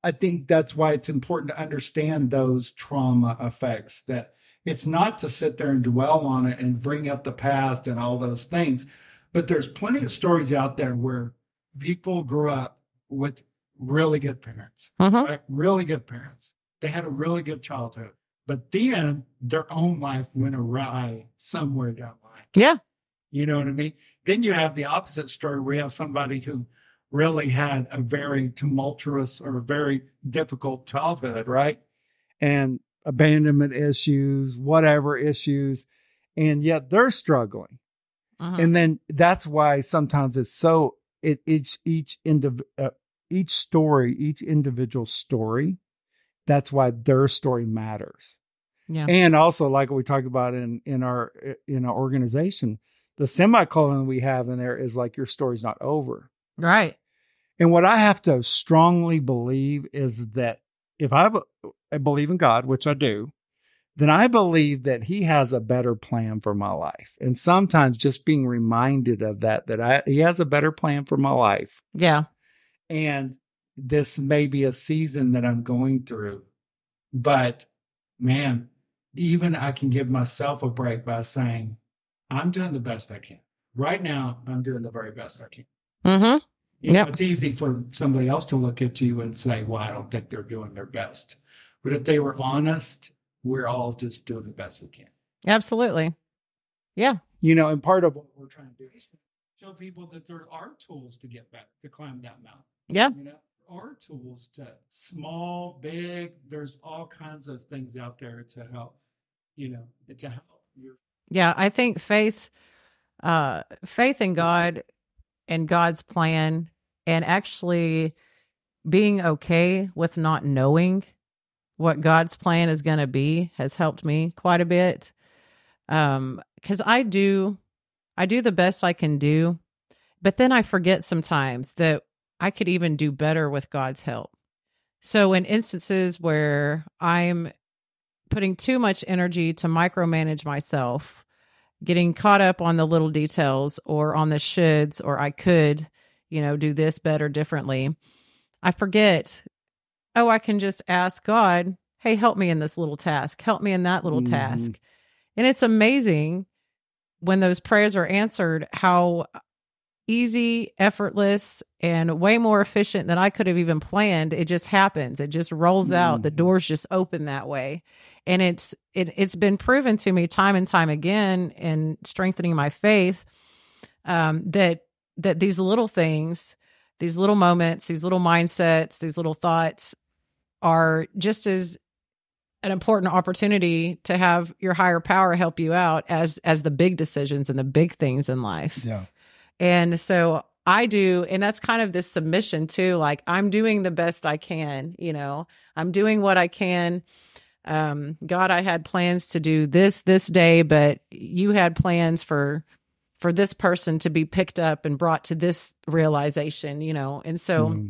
I think that's why it's important to understand those trauma effects, that it's not to sit there and dwell on it and bring up the past and all those things. But there's plenty of stories out there where people grew up with really good parents, right? Really good parents. They had a really good childhood, but then their own life went awry somewhere down the line. Yeah. You know what I mean? Then you have the opposite story where you have somebody who really had a very tumultuous or very difficult childhood, right? And abandonment issues, whatever issues, and yet they're struggling. And then that's why sometimes it's so, each story, each individual story, that's why their story matters. Yeah. And also, like we talked about in our organization, the semicolon we have in there is like, your story's not over. Right. And what I have to strongly believe is that if I believe in God, which I do, then I believe that He has a better plan for my life. And sometimes just being reminded of that He has a better plan for my life. Yeah. And this may be a season that I'm going through, but man, even I can give myself a break by saying, I'm doing the best I can. Right now, I'm doing the very best I can. It's easy for somebody else to look at you and say, well, I don't think they're doing their best. But if they were honest, we're all just doing the best we can. Absolutely. Yeah. And part of what we're trying to do is show people that there are tools to get better, to climb that mountain. Yeah. There are tools to small, big, there's all kinds of things out there to help, to help you. Yeah. I think faith in God and God's plan, and actually being okay with not knowing what God's plan is going to be, has helped me quite a bit. Because I do the best I can do, but then I forget sometimes that I could even do better with God's help. So in instances where I'm putting too much energy to micromanage myself, getting caught up on the little details or on the shoulds, or I could, do this better, differently, I forget, I can just ask God, hey, help me in this little task. Help me in that little task. And it's amazing when those prayers are answered, how easy, effortless, and way more efficient than I could have even planned. It just happens. It just rolls out. The doors just open that way. And it's been proven to me time and time again in strengthening my faith, that these little things, these little moments, these little mindsets, these little thoughts are just as an important opportunity to have your higher power help you out as the big decisions and the big things in life. Yeah. And so I do, and that's kind of this submission too. Like, I'm doing the best I can, I'm doing what I can. God, I had plans to do this day, but you had plans for this person to be picked up and brought to this realization, and so,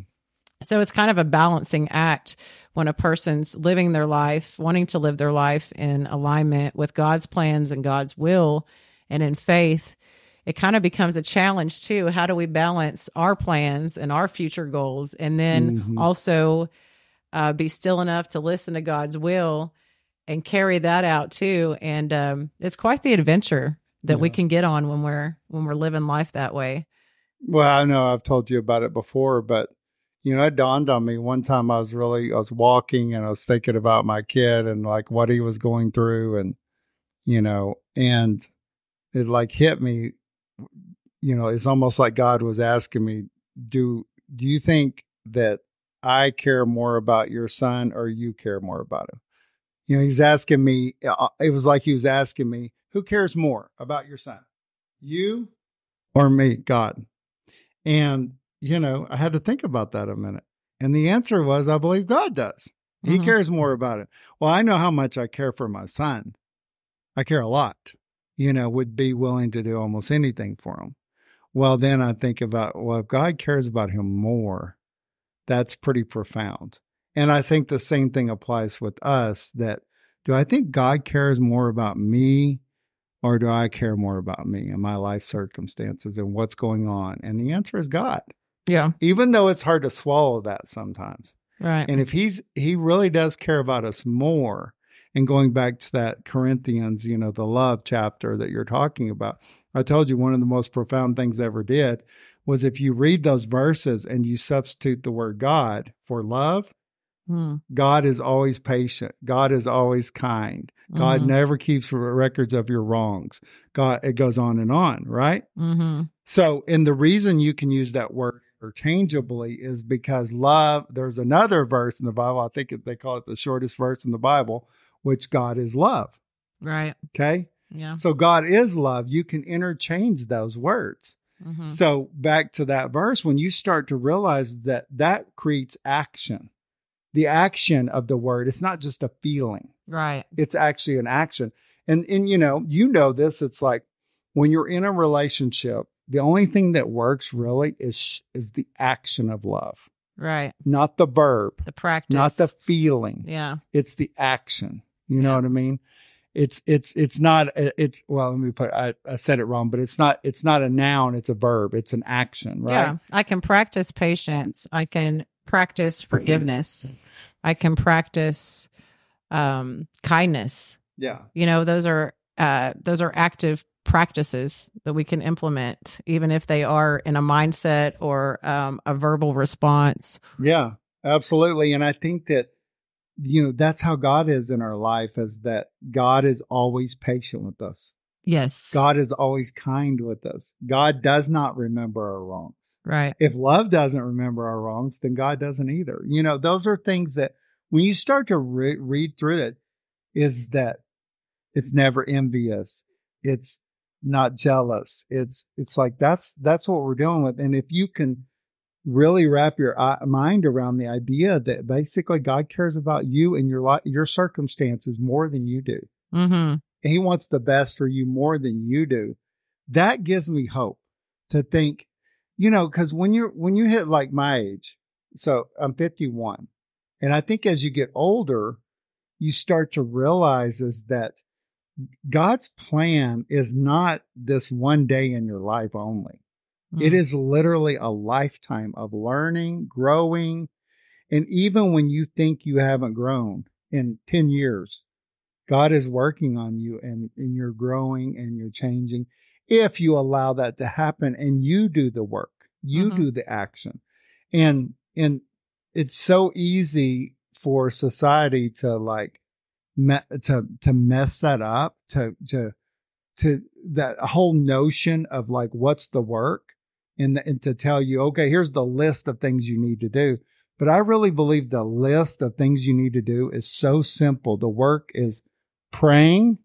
so it's kind of a balancing act when a person's living their life, wanting to live their life in alignment with God's plans and God's will and in faith. It kind of becomes a challenge too. How do we balance our plans and our future goals, and then also be still enough to listen to God's will and carry that out too? And it's quite the adventure that we can get on when we're living life that way. Well, I know I've told you about it before, but it dawned on me one time. I was walking and I was thinking about my kid and like what he was going through, and and it like hit me. It's almost like God was asking me, do you think that I care more about your son or you care more about him? He's asking me, it was like he was asking me, who cares more about your son, you or me, God? And, I had to think about that a minute. And the answer was, I believe God does. He cares more about it. Well, I know how much I care for my son. I care a lot, would be willing to do almost anything for him. Well, then I think about, well, if God cares about him more, that's pretty profound. And I think the same thing applies with us, that do I think God cares more about me, or do I care more about me and my life circumstances and what's going on? And the answer is God. Yeah. Even though it's hard to swallow that sometimes. Right. And if he really does care about us more, and going back to that Corinthians, the love chapter that you're talking about, I told you one of the most profound things I ever did was if you read those verses and you substitute the word God for love, God is always patient. God is always kind. God never keeps records of your wrongs. God, it goes on, right? So, and the reason you can use that word interchangeably is because love, there's another verse in the Bible, I think they call it the shortest verse in the Bible, which God is love. Right. Okay? Yeah. So God is love. You can interchange those words. So back to that verse, when you start to realize that creates action, the action of the word, it's not just a feeling. Right. It's actually an action. And this, it's like when you're in a relationship, the only thing that works really is the action of love. Right. Not the verb. The practice. Not the feeling. Yeah. It's the action. You know what I mean? It's not, well, let me put, I said it wrong, but it's not a noun. It's a verb. It's an action, right? Yeah. I can practice patience. I can practice forgiveness. I can practice kindness. Yeah. Those are active practices that we can implement, even if they are in a mindset or a verbal response. Yeah, absolutely. And I think that, that's how God is in our life, is that God is always patient with us. Yes. God is always kind with us. God does not remember our wrongs. Right. If love doesn't remember our wrongs, then God doesn't either. Those are things that when you start to read through it, is that it's never envious. It's not jealous. It's like that's what we're dealing with. And if you can really wrap your mind around the idea that basically God cares about you and your circumstances more than you do. And he wants the best for you more than you do. That gives me hope to think, because when you hit like my age, so I'm 51, and I think as you get older, you start to realize is that God's plan is not this one day in your life only. It is literally a lifetime of learning, growing. And even when you think you haven't grown in 10 years, God is working on you and you're growing and you're changing. if you allow that to happen and you do the work, you do the action. And it's so easy for society to like, to mess that up, to that whole notion of like, what's the work, and to tell you, okay, here's the list of things you need to do. But I really believe the list of things you need to do is so simple. The work is praying.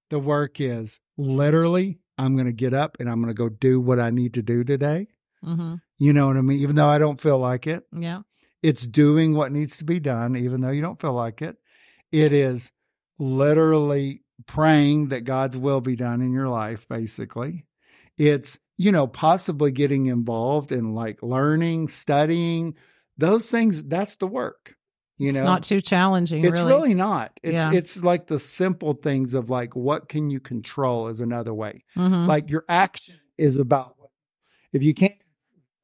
The work is literally, I'm going to get up and I'm going to go do what I need to do today. You know what I mean? Even though I don't feel like it. Yeah. It's doing what needs to be done, even though you don't feel like it. It is literally praying that God's will be done in your life, basically. It's, possibly getting involved in like learning, studying, those things. That's the work. It's not too challenging. It's really not. It's like the simple things of like, what can you control is another way. Like your action is about, if you can't,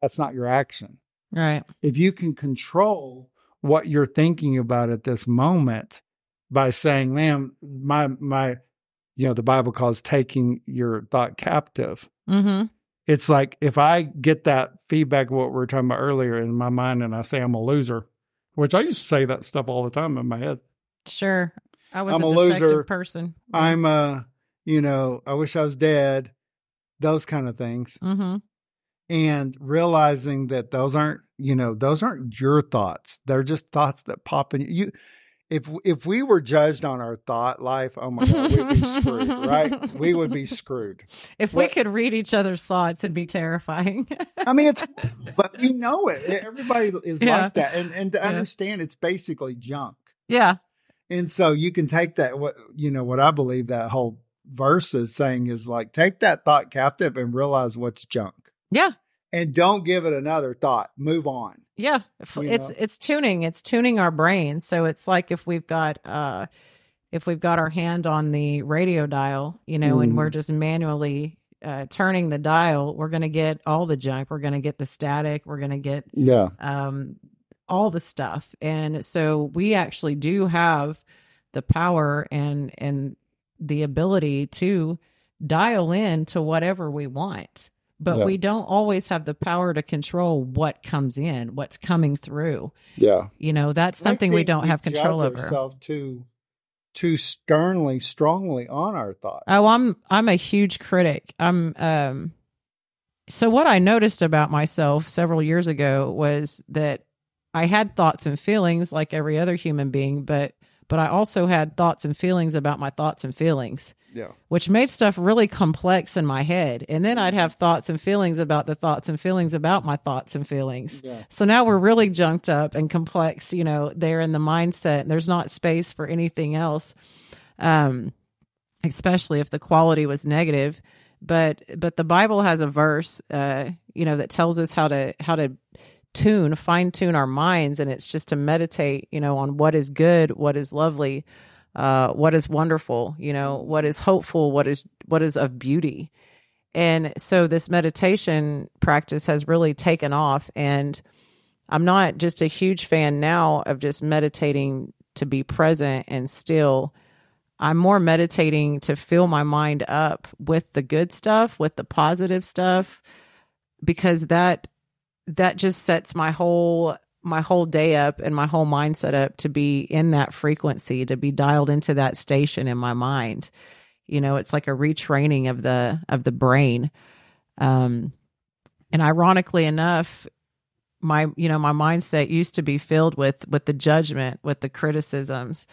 that's not your action. Right. If you can control what you're thinking about at this moment by saying, man, the Bible calls taking your thought captive. It's like, if I get that feedback of what we were talking about earlier in my mind and I say I'm a loser, which I used to say that stuff all the time in my head. Sure. I'm a loser. Defective person. I'm I wish I was dead. Those kind of things. And realizing that those aren't your thoughts. They're just thoughts that pop in you. If we were judged on our thought life, oh my God, we'd be screwed, right? We would be screwed. If we could read each other's thoughts, it'd be terrifying. I mean, but we know it. Everybody is like that. And to understand, it's basically junk. Yeah. And so you can take that, what I believe that whole verse is saying is like, take that thought captive and realize what's junk. Yeah. And don't give it another thought. Move on. Yeah. It's tuning our brain. So it's like if we've got our hand on the radio dial, and we're just manually turning the dial, we're going to get all the junk. We're going to get the static. We're going to get all the stuff. And so we actually do have the power and the ability to dial in to whatever we want. But we don't always have the power to control what comes in, what's coming through. Yeah. That's something we don't have control over. Ourselves too sternly, strongly on our thoughts. Oh, I'm a huge critic. So what I noticed about myself several years ago was that I had thoughts and feelings like every other human being, but I also had thoughts and feelings about my thoughts and feelings. Yeah. Which made stuff really complex in my head. And then I'd have thoughts and feelings about the thoughts and feelings about my thoughts and feelings. Yeah. So now we're really junked up and complex, there in the mindset. There's not space for anything else, especially if the quality was negative. But the Bible has a verse, that tells us how to fine tune our minds. And it's just to meditate, on what is good, what is lovely, what is wonderful, what is hopeful, what is of beauty. And so this meditation practice has really taken off. And I'm not just a huge fan now of just meditating to be present and still. I'm more meditating to fill my mind up with the good stuff, with the positive stuff, because that just sets my whole day up and my whole mindset up to be in that frequency, to be dialed into that station in my mind. It's like a retraining of the brain. And ironically enough, my mindset used to be filled with the judgment, with the criticisms.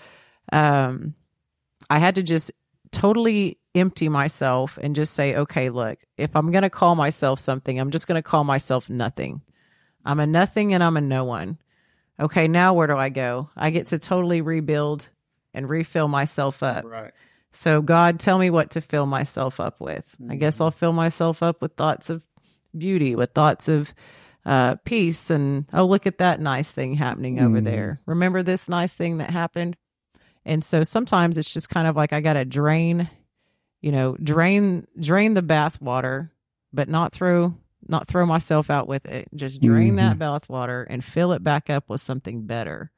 I had to just totally empty myself and just say, okay, look, if I'm going to call myself something, I'm just going to call myself nothing. I'm a nothing and I'm a no one. Okay, now where do I go? I get to totally rebuild and refill myself up. Right. So God, tell me what to fill myself up with. I guess I'll fill myself up with thoughts of beauty, with thoughts of peace. And, oh, look at that nice thing happening over there. Remember this nice thing that happened? And so sometimes it's just kind of like I got to drain the bath water, but not throw myself out with it. Just drain that bath water and fill it back up with something better.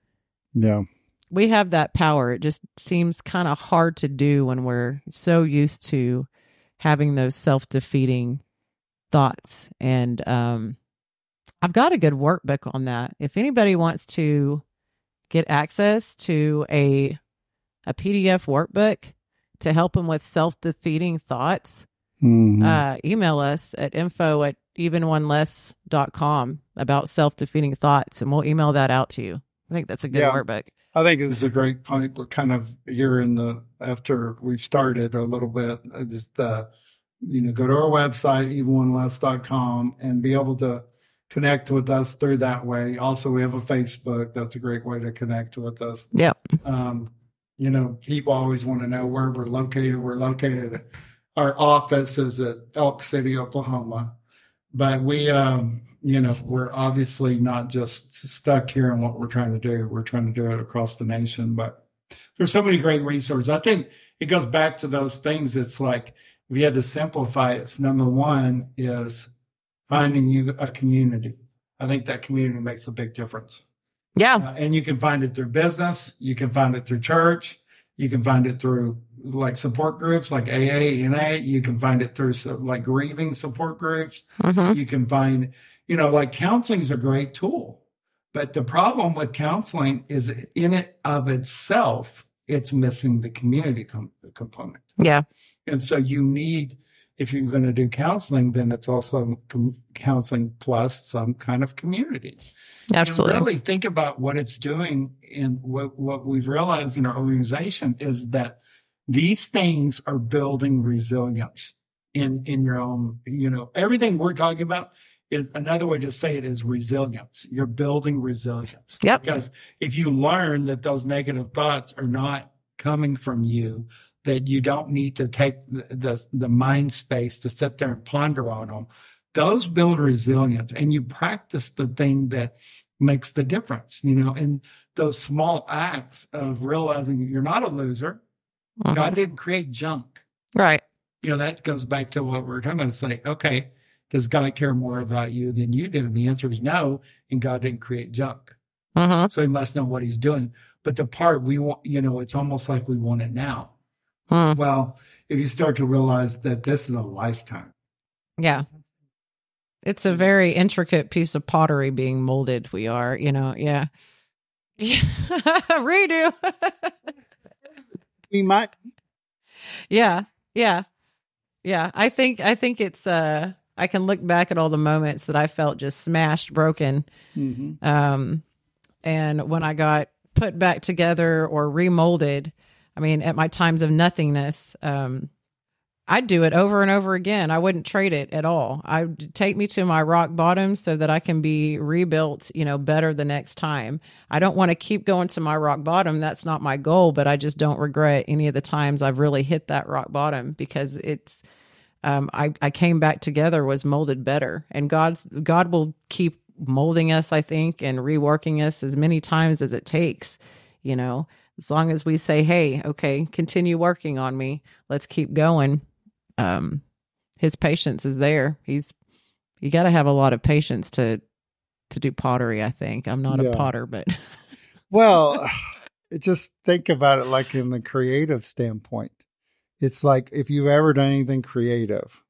Yeah. We have that power. It just seems kind of hard to do when we're so used to having those self-defeating thoughts. And I've got a good workbook on that. If anybody wants to get access to a PDF workbook to help them with self-defeating thoughts, email us at info@evenoneless.com about self-defeating thoughts, and we'll email that out to you. I think that's a good workbook. I think this is a great point. We're kind of here after we've started a little bit, just go to our website, evenoneless.com, and be able to connect with us through that way. Also, we have a Facebook. That's a great way to connect with us. Yep. People always want to know where we're located. We're located. Our office is at Elk City, Oklahoma. But we're obviously not just stuck here in what we're trying to do. We're trying to do it across the nation. But there's so many great resources. I think it goes back to those things. It's like, if you had to simplify it, it's number one is finding you a community. I think that community makes a big difference. Yeah. And you can find it through business. You can find it through church. You can find it through like support groups like AA, NA. You can find it through like grieving support groups. You can find, like counseling is a great tool. But the problem with counseling is in it of itself, it's missing the community component. Yeah. And so you need, if you're going to do counseling, then it's also counseling plus some kind of community. Absolutely. And really think about what it's doing. And what we've realized in our organization is that these things are building resilience in your own, everything we're talking about is another way to say it is resilience. You're building resilience. Yep. Because if you learn that those negative thoughts are not coming from you, that you don't need to take the mind space to sit there and ponder on them. Those build resilience, and you practice the thing that makes the difference, in those small acts of realizing you're not a loser. God didn't create junk. Right. That goes back to what we're talking about. It's like, okay, does God care more about you than you do? And the answer is no, and God didn't create junk. So he must know what he's doing. But the part we want, it's almost like we want it now. Well, if you start to realize that this is a lifetime. Yeah. It's a very intricate piece of pottery being molded. We are, yeah. Redo. We might. Yeah. I think it's, I can look back at all the moments that I felt just smashed, broken. And when I got put back together or remolded, at my times of nothingness, I'd do it over and over again. I wouldn't trade it at all. I'd take me to my rock bottom so that I can be rebuilt, better the next time. I don't want to keep going to my rock bottom. That's not my goal, but I just don't regret any of the times I've really hit that rock bottom, because it's, I came back together, was molded better, and God will keep molding us, I think, and reworking us as many times as it takes, as long as we say, hey, okay, continue working on me. Let's keep going. His patience is there. You got to have a lot of patience to do pottery, I think. I'm not a potter, but. Well, just think about it like in the creative standpoint. It's like if you've ever done anything creative,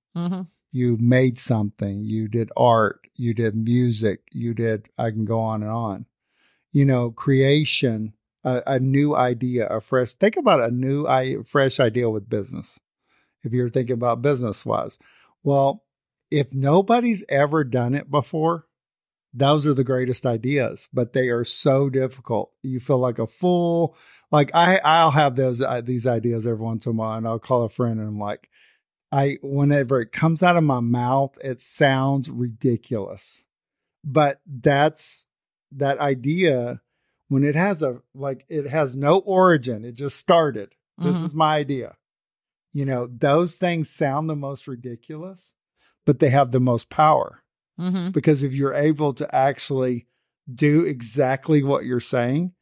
you made something, you did art, you did music, I can go on and on. Creation. A new idea, think about a fresh idea with business. If you're thinking about business wise, well, if nobody's ever done it before, those are the greatest ideas, but they are so difficult. You feel like a fool. Like I'll have these ideas every once in a while, and I'll call a friend and I'm like, whenever it comes out of my mouth, it sounds ridiculous, but that's that idea. When it has it has no origin, it just started. This is my idea. Those things sound the most ridiculous, but they have the most power. Because if you're able to actually do exactly what you're saying,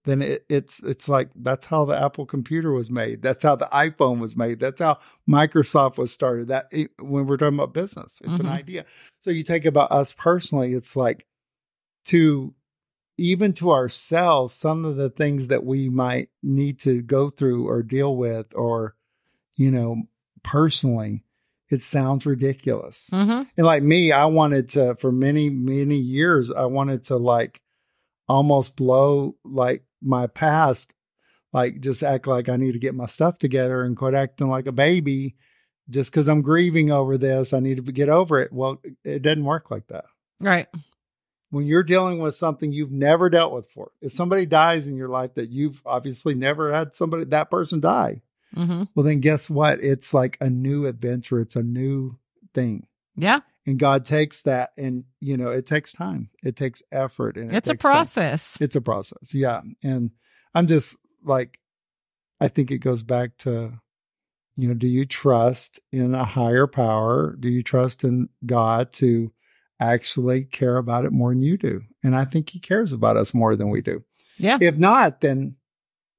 then it's like, that's how the Apple computer was made. That's how the iPhone was made. That's how Microsoft was started. When we're talking about business, it's an idea. So you take about us personally, it's like even to ourselves, some of the things that we might need to go through or deal with, or, personally, It sounds ridiculous. Mm-hmm. And like me, I wanted to, for many, many years, I wanted to like almost blow like my past, like just act like I need to get my stuff together and quit acting like a baby just because I'm grieving over this. I need to get over it. Well, it doesn't work like that. Right. When you're dealing with something you've never dealt with before, if somebody dies in your life that you've obviously never had that person die, Mm-hmm. well, then guess what? It's like a new adventure. It's a new thing. Yeah. And God takes that and, it takes time. It takes effort. And It's a process. It's a process. Yeah. And I'm just like, I think it goes back to, do you trust in a higher power? Do you trust in God to actually care about it more than you do? And I think he cares about us more than we do. Yeah. If not, then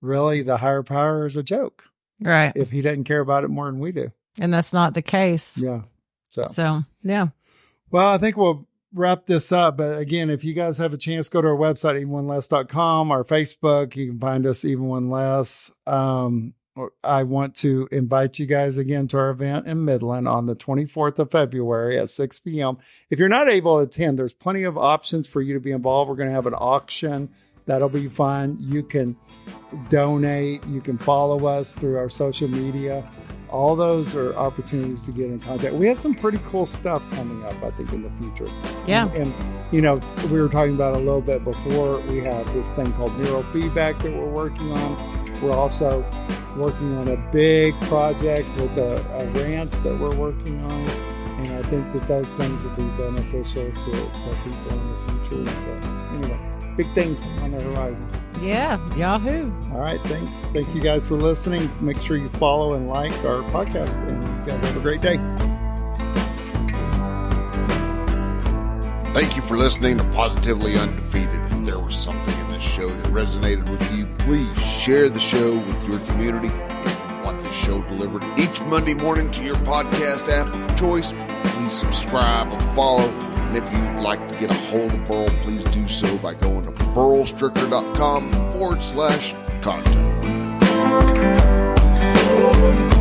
really the higher power is a joke. Right. If he doesn't care about it more than we do. And that's not the case. Yeah. So, yeah. Well, I think we'll wrap this up. But again, if you guys have a chance, go to our website, evenoneless.com, our Facebook. You can find us Even One Less. I want to invite you guys again to our event in Midland on the 24th of February at 6 p.m. If you're not able to attend, there's plenty of options for you to be involved. We're going to have an auction. That'll be fun. You can donate. You can follow us through our social media. All those are opportunities to get in contact. We have some pretty cool stuff coming up, I think, in the future. Yeah. And we were talking about a little bit before. We have this thing called neurofeedback that we're working on. We're also working on a big project with a ranch that we're working on. And I think that those things will be beneficial to people in the future. So anyway, big things on the horizon. Yeah. Yahoo. All right. Thanks. Thank you guys for listening. Make sure you follow and like our podcast. And you guys have a great day. Thank you for listening to Positively Undefeated. If there was something in this show that resonated with you, please share the show with your community. If you want this show delivered each Monday morning to your podcast app of choice, please subscribe or follow. And if you'd like to get a hold of Burl, please do so by going to burlstricker.com/contact.